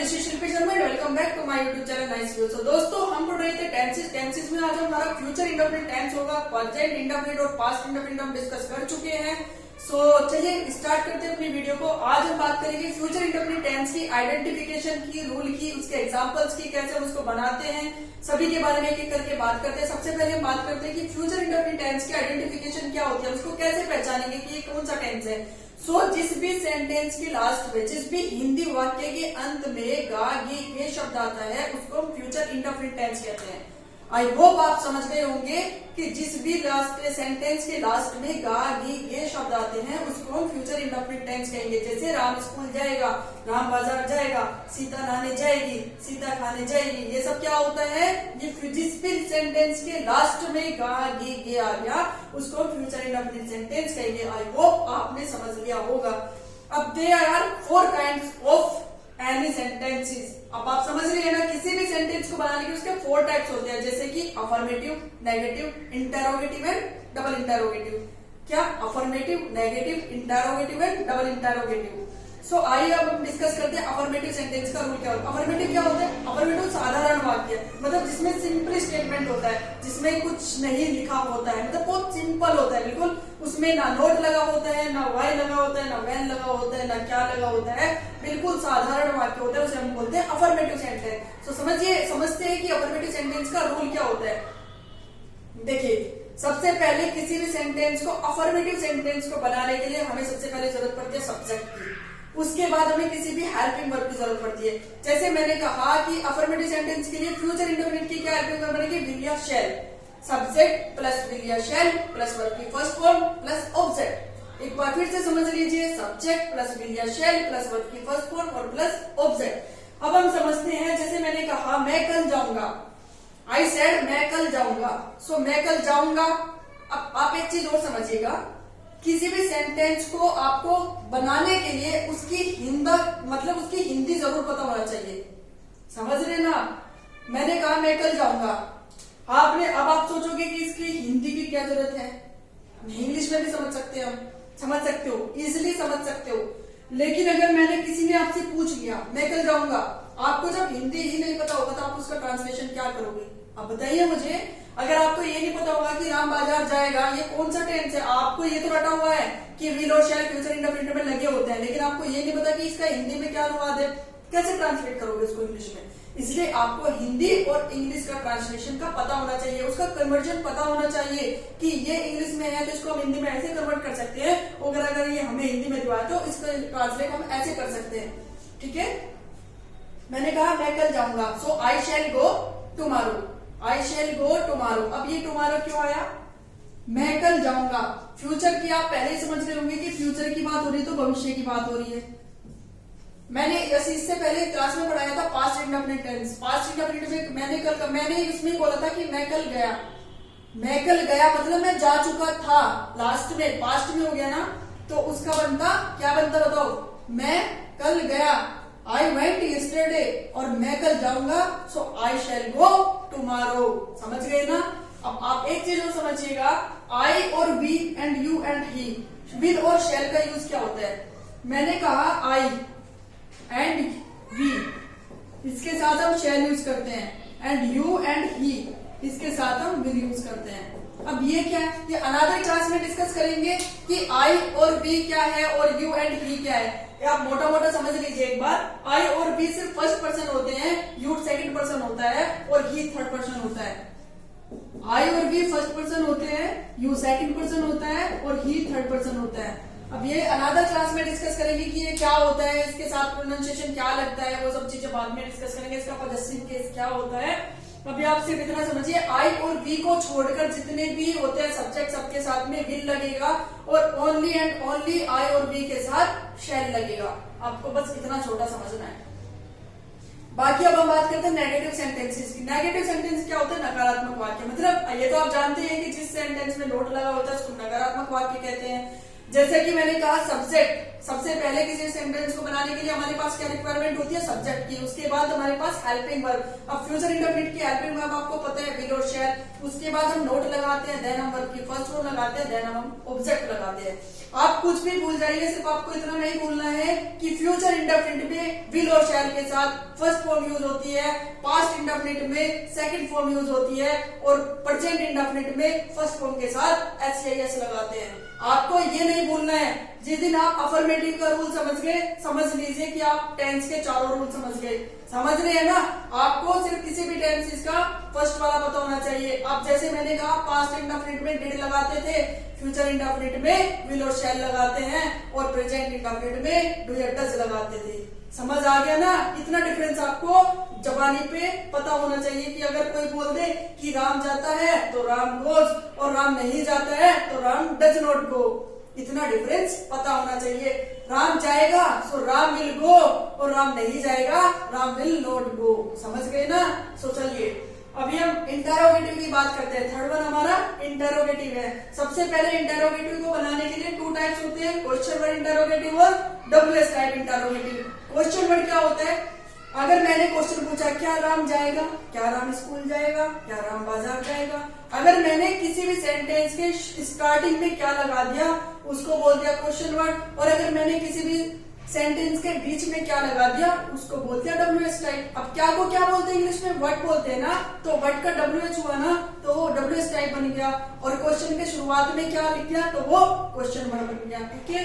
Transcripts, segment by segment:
This is Shilpi Sharma and welcome back to my YouTube channel nice view. दोस्तों हम पढ़ रहे थे टेंसेस में आज हमारा फ्यूचर इंडेफिनिट टेंस होगा। प्रेजेंट इंडेफिनिट और पास्ट इंडेफिनिट हम डिस्कस कर चुके हैं। चलिए स्टार्ट करते हैं अपनी वीडियो को। आज हम बात करेंगे फ्यूचर इंडेफिनिट टेंस की आइडेंटिफिकेशन की, रूल की, उसके एग्जांपल्स की, कैसे हम उसको बनाते हैं, सभी के बारे में एक एक करके बात करते हैं। सबसे पहले हम बात करते हैं कि फ्यूचर इंडेफिनिट टेंस की आइडेंटिफिकेशन क्या होती है, उसको कैसे पहचानेंगे कि ये कौन सा टेंस है। जिस भी सेंटेंस की लास्ट में, जिस भी हिंदी वाक्य के अंत में गा गी ये शब्द आता है उसको हम फ्यूचर इंडेफिनिट टेंस कहते हैं। आई होप आप समझ गए होंगे कि जिस भी लास्ट सेंटेंस के लास्ट में गा गी ये शब्द आते हैं उसको हम फ्यूचर इंडेफिनिट टेंस कहेंगे। जैसे राम स्कूल जाएगा, राम बाजार जाएगा, सीता नहाने जाएगी, सीता खाने जाएगी, ये सब क्या होता है, ये जिस भी सेंटेंस के लास्ट में गा गी ये आ गया उसको हम फ्यूचर इंडेफिनिट सेंटेंस कहेंगे। आई होप आपने समझ लिया होगा। अब there are 4 kinds of any sentences. अब आप समझ रहे हैं ना, किसी भी सेंटेंस को बनाने के उसके 4 टाइप्स होते हैं, जैसे कि affirmative, negative, interrogative and double interrogative. क्या? Affirmative, negative, interrogative and double interrogative. आइए अब हम डिस्कस करते हैं अफर्मेटिव सेंटेंस का रूल क्या होता है। अफर्मेटिव क्या होता है? अफर्मेटिव साधारण वाक्य, मतलब जिसमें सिंपल स्टेटमेंट होता है, जिसमें कुछ नहीं लिखा होता है, मतलब बहुत सिंपल होता है बिल्कुल। उसमें ना नोट लगा होता है, ना वाई लगा होता है, ना वैन लगा होता है, ना क्या लगा होता है, बिल्कुल साधारण वाक्य होता है, उसे हम बोलते हैं अफर्मेटिव सेंटेंस। समझते हैं कि अफर्मेटिव सेंटेंस का रूल क्या होता है। देखिए, सबसे पहले किसी भी सेंटेंस को, अफर्मेटिव सेंटेंस को बनाने के लिए हमें सबसे पहले जरूरत पड़ती है सब्जेक्ट की। उसके बाद हमें किसी भी हेल्पिंग वर्ब की जरूरत पड़ती है। जैसे मैंने कहा कि अफर्मेटिव सेंटेंस के लिए फ्यूचर इंडेफिनिट की क्या हेल्पिंग वर्ब बनेगी, विल या शैल। सब्जेक्ट प्लस विल या शैल प्लस वर्ब की फर्स्ट फॉर्म प्लस ऑब्जेक्ट। एक बार फिर से समझ लीजिए, सब्जेक्ट प्लस विल या शैल प्लस वर्ब की फर्स्ट फॉर्म और प्लस ऑब्जेक्ट। अब हम समझते हैं, जैसे मैंने कहा मैं कल जाऊंगा, आई सेड मैं कल जाऊंगा। मैं कल जाऊंगा। अब आप एक चीज और समझिएगा, किसी भी सेंटेंस को आपको बनाने के लिए उसकी उसकी हिंदी जरूर पता होना चाहिए। समझ रहे ना? मैंने कहा मैं कल जाऊंगा, अब आप सोचोगे कि इसकी हिंदी की क्या जरूरत है, इंग्लिश में भी समझ सकते हो, इजिली समझ सकते हो। लेकिन अगर मैंने किसी ने आपसे पूछ लिया मैं कल जाऊंगा, आपको जब हिंदी ही नहीं पता होगा तो आप उसका ट्रांसलेशन क्या करोगे? अब बताइए मुझे, अगर आपको ये नहीं पता होगा कि राम बाजार जाएगा ये कौन सा टेंस है, आपको ये तो रटा हुआ है कि विल और शैल फ्यूचर इंडेफिनिट में लगे होते हैं, लेकिन आपको ये नहीं पता कि इसका हिंदी में क्या अनुवाद है, कैसे ट्रांसलेट करोगे इसको इंग्लिश में। इसलिए आपको हिंदी और इंग्लिश का ट्रांसलेशन का पता होना चाहिए, उसका कन्वर्जन पता होना चाहिए कि ये इंग्लिश में है तो इसको हम हिंदी में ऐसे कन्वर्ट कर सकते हैं, और अगर ये हमें हिंदी में दिया तो इसका ट्रांसलेट हम ऐसे कर सकते हैं। ठीक है, मैंने कहा मैं कल जाऊंगा, सो आई शैल गो टुमारो। आई शैल गो टुमारो। अब ये टुमारो क्यों आया? मैं कल जाऊंगा। फ्यूचर की आप पहले ही समझ रहे होंगे कि फ्यूचर की बात हो रही है तो भविष्य की बात हो रही है। मैंने इससे पहले क्लास में पढ़ाया था past indefinite tense. Past indefinite में मैंने इसमें बोला था कि मैं कल गया। मैं कल गया मतलब मैं जा चुका था, लास्ट में पास्ट में हो गया ना, तो उसका बनता क्या बनता बताओ? मैं कल गया, आई वेंट यस्टरडे, और मैं कल जाऊंगा, सो आई शैल गो टुमारो। समझ गए ना? अब आप एक चीज और समझिएगा, आई और we and you and he, will और शैल का यूज क्या होता है। मैंने कहा आई एंड वी, इसके साथ हम शैल यूज करते हैं, एंड यू एंड ही इसके साथ हम विल यूज करते हैं। अब ये क्या है, ये अनदर क्लास में डिस्कस करेंगे कि आई और वी क्या है और यू एंड ही क्या है। आप मोटा मोटा समझ लीजिए एक बार, आई और वी सिर्फ फर्स्ट पर्सन होते हैं, यू सेकंड पर्सन होता है और ही थर्ड पर्सन होता है। आई और वी फर्स्ट पर्सन होते हैं, यू सेकंड पर्सन होता है और ही थर्ड पर्सन होता है। अब ये अनदर क्लास में डिस्कस करेंगे कि ये क्या होता है, इसके साथ प्रोनाउंसिएशन क्या लगता है, वो सब चीजें बाद में डिस्कस करेंगे। इसका पॉजेसिव केस क्या होता है। अभी आप सिर्फ इतना समझिए, आई और वी को छोड़कर जितने भी होते हैं सब्जेक्ट, सबके साथ में विल लगेगा और ओनली एंड ओनली आई और वी के साथ शैल लगेगा। आपको बस इतना छोटा समझना है। बाकी अब हम बात करते हैं नेगेटिव सेंटेंसेस की। नेगेटिव सेंटेंस क्या होता है? नकारात्मक वाक्य। मतलब ये तो आप जानते हैं कि जिस सेंटेंस में नोट लगा होता है उसको नकारात्मक वाक्य कहते हैं। जैसे कि मैंने कहा सब्जेक्ट, सबसे पहले किसी सेंटेंस को बनाने के लिए हमारे पास क्या रिक्वायरमेंट होती है, सब्जेक्ट की। उसके बाद हमारे पास हेल्पिंग वर्ब। अब फ्यूचर इंडेफिनिट की हेल्पिंग वर्ब आपको पता है, विल और शैल। उसके बाद हम नोट लगाते हैं, देन हम वर्ब की फर्स्ट फॉर्म लगाते हैं, देन हम ऑब्जेक्ट लगाते हैं। आप कुछ भी भूल जाइए, सिर्फ आपको इतना नहीं भूलना है कि फ्यूचर इंडेफिनिट में विल और शैल के साथ फर्स्ट फॉर्म यूज होती है, पास्ट इंडेफिनिट में सेकंड फॉर्म यूज होती है, और प्रेजेंट इंडेफिनिट में फर्स्ट फॉर्म के साथ एस लगाते हैं। आपको ये नहीं भूलना है। जिस दिन आप अफर्मेटिव का रूल समझ गए, समझ लीजिए कि आप टेंस के चारों रूल समझ गए। समझ रहे हैं ना? आपको सिर्फ किसी भी टेंस का फर्स्ट वाला पता होना चाहिए। अब जैसे मैंने कहा पास्ट इंडेफिनिट में डिड लगाते थे, फ्यूचर इंडेफिनिट में विल और शैल लगाते हैं, और प्रेजेंट इंडेफिनिट में डू या डज लगाते थे। समझ आ गया ना? इतना डिफरेंस आपको जबानी पे पता होना चाहिए कि अगर कोई बोल दे कि राम जाता है तो राम गोज, और राम नहीं जाता है तो राम डज नॉट गो। इतना डिफरेंस पता होना चाहिए। राम जाएगा सो राम विल गो, और राम नहीं जाएगा राम विल नॉट गो। समझ गए ना? सो चलिए अभी हम इंटरोगेटिव की बात करते हैं। थर्ड वन हमारा इंटरोगेटिव है। सबसे पहले इंटरोगेटिव को बनाने के लिए टू टाइप्स होते हैं, क्वेश्चन वर्ड इंटरोगेटिव और WS type interrogative. Question word क्या होता है? अगर मैंने क्वेश्चन पूछा क्या राम जाएगा, क्या राम स्कूल जाएगा, क्या राम बाजार जाएगा, अगर मैंने किसी भी सेंटेंस के स्टार्टिंग में क्या लगा दिया उसको बोल दिया क्वेश्चन वर्ड, और अगर मैंने किसी भी सेंटेंस के बीच में क्या लगा दिया उसको बोल दिया WS टाइप। अब क्या को क्या बोलते हैं इंग्लिश में? वर्ड बोलते हैं ना, तो वर्ड का WH हुआ ना, तो वो WS टाइप बन गया। और क्वेश्चन के शुरुआत में क्या लिख दिया तो वो क्वेश्चन वर्ड बन गया। ठीक है,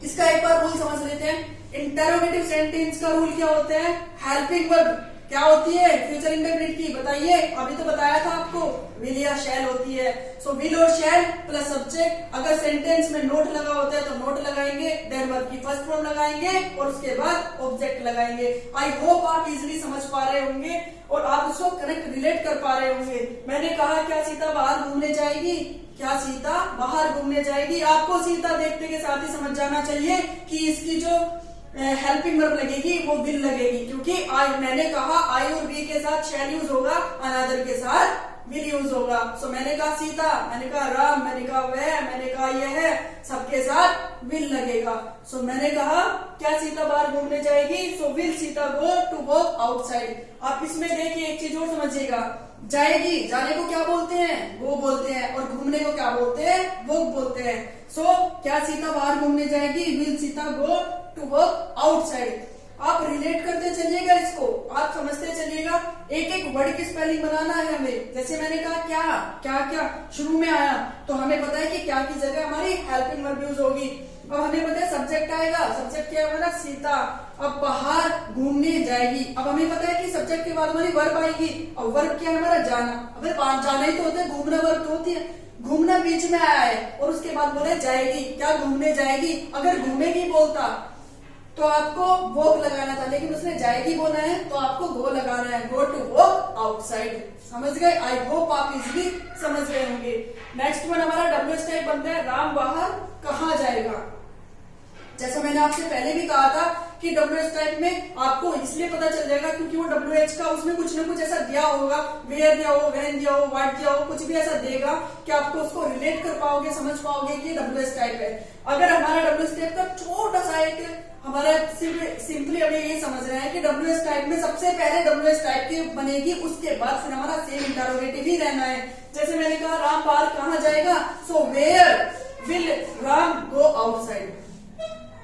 इसका एक बार रूल समझ लेते हैं। इंटरोगेटिव सेंटेंस का रूल क्या होता है? हेल्पिंग वर्ब क्या होती है फ्यूचर इंडेफिनिट की? बताइए, अभी तो बताया था आपको, विल या शैल होती है। सो विल और शैल प्लस सब्जेक्ट। अगर सेंटेंस में नोट लगा होता है तो नोट लगाएंगे, देन वर्ब की फर्स्ट फॉर्म लगाएंगे, और उसके बाद ऑब्जेक्ट लगाएंगे। आई होप आप इजिली समझ पा रहे होंगे और आप उसको कनेक्ट रिलेट कर पा रहे होंगे। मैंने कहा क्या सीता बाहर घूमने जाएगी, क्या सीता बाहर घूमने जाएगी। आपको सीता देखते के साथ ही समझ जाना चाहिए कि इसकी जो हेल्पिंग वर्ब लगेगी वो विल लगेगी, क्योंकि आई, मैंने कहा आई और वी के साथ शैल यूज होगा, अनदर के साथ विल यूज होगा। सो मैंने कहा सीता, मैंने कहा राम, मैंने कहा वह, मैंने कहा यह है, सबके साथ विल लगेगा। सो मैंने कहा क्या सीता बाहर घूमने जाएगी, so will Sita go to walk outside. आप इसमें देखिए एक चीज और समझिएगा, जाएगी, जाने को क्या बोलते हैं? गो बोलते हैं, और घूमने को क्या बोलते हैं? वॉक बोलते हैं। सो क्या सीता बाहर घूमने जाएगी, will Sita go to work outside. आप रिलेट करते चलिएगा, इसको आप समझते चलिएगा। एक एक वर्ड की स्पेलिंग बनाना है हमें। जैसे मैंने कहा क्या क्या क्या शुरू में आया, तो हमें पता है कि क्या की जगह हमारी हेल्पिंग वर्ब यूज होगी। अब हमें पता है सब्जेक्ट आएगा, सब्जेक्ट क्या है हमारा? सीता। अब बाहर घूमने जाएगी, अब हमें पता है कि सब्जेक्ट के बाद हमारी वर्ब आएगी, और वर्ब क्या है हमारा? जाना। अब जाना ही तो होता है, घूमना वर्ब तो होती है। घूमना बीच में आया है, और उसके बाद बोले जाएगी, क्या घूमने जाएगी। अगर घूमेगी बोलता तो आपको वॉक लगाना था, लेकिन उसने जाएगी बोला है तो आपको गो लगाना है, गो टू वॉक आउटसाइड। समझ गए? आई होप आप इजिली समझ गए होंगे। नेक्स्ट वन हमारा WH टाइप बनता है, राम बाहर कहाँ जाएगा। जैसा मैंने आपसे पहले भी कहा था कि WH टाइप में आपको इसलिए पता चल जाएगा क्योंकि वो WH का उसमें कुछ ना कुछ ऐसा दिया होगा, वेयर दिया हो, व्हेन दिया हो, व्हाट दिया हो, कुछ भी ऐसा देगा कि आपको उसको रिलेट कर पाओगे, समझ पाओगे कि WH टाइप है। अगर हमारा WH टाइप का छोटा सा एक हमारा सिंपली हमें ये समझ रहा है कि WH टाइप में सबसे पहले WH टाइप की बनेगी, उसके बाद फिर हमारा सेम इंटरोगेटिव ही रहना है। जैसे मैंने कहा राम बाहर कहाँ जाएगा, so where will Ram go outside.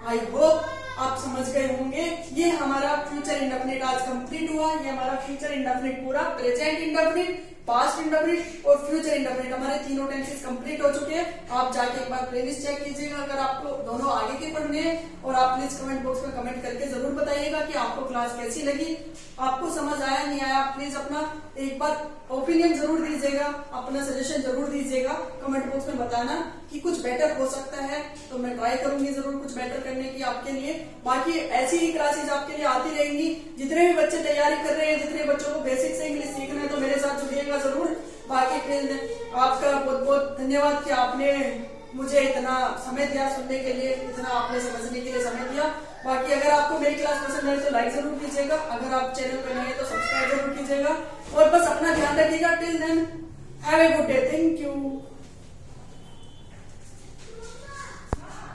I hope आप समझ गए होंगे। ये हमारा फ्यूचर इंडेफिनिट आज कंप्लीट हुआ। ये हमारा फ्यूचर इंडेफिनिट पूरा, प्रेजेंट इंडेफिनिट, पास्ट इंडेफिनिट और फ्यूचर इंडेफिनिट हमारे तीनों टेंसेस कंप्लीट हो चुके हैं। आप जाके एक बार प्लेलिस्ट चेक कीजिएगा अगर आपको दोनों आगे के पढ़ने हैं, और आप प्लीज कमेंट बॉक्स में कमेंट करके जरूर बताइएगा कि आपको क्लास कैसी लगी, आपको समझ आया नहीं आया। प्लीज अपना एक बार ओपिनियन जरूर दीजिएगा, अपना सजेशन जरूर दीजिएगा, कमेंट बॉक्स में बताना कि कुछ बेटर हो सकता है, तो मैं ट्राई करूंगी जरूर कुछ बेटर करने की आपके लिए। बाकी ऐसी ही क्लासेज आपके लिए आती रहेंगी। जितने भी बच्चे तैयारी कर रहे हैं, जितने बच्चों को बेसिक से इंग्लिश सीखना है, तो मेरे साथ जुड़िएगा जरूर। बाकी फिर आपका बहुत बहुत धन्यवाद कि आपने मुझे इतना समय दिया सुनने के लिए, इतना आपने समझने के लिए समय दिया। बाकी अगर आपको मेरी क्लास पसंद आई तो लाइक जरूर कीजिएगा, अगर आप चैनल पर नए हैं तो सब्सक्राइब जरूर कीजिएगा, और बस अपना ध्यान रखिएगा। Till then have a good day, thank you.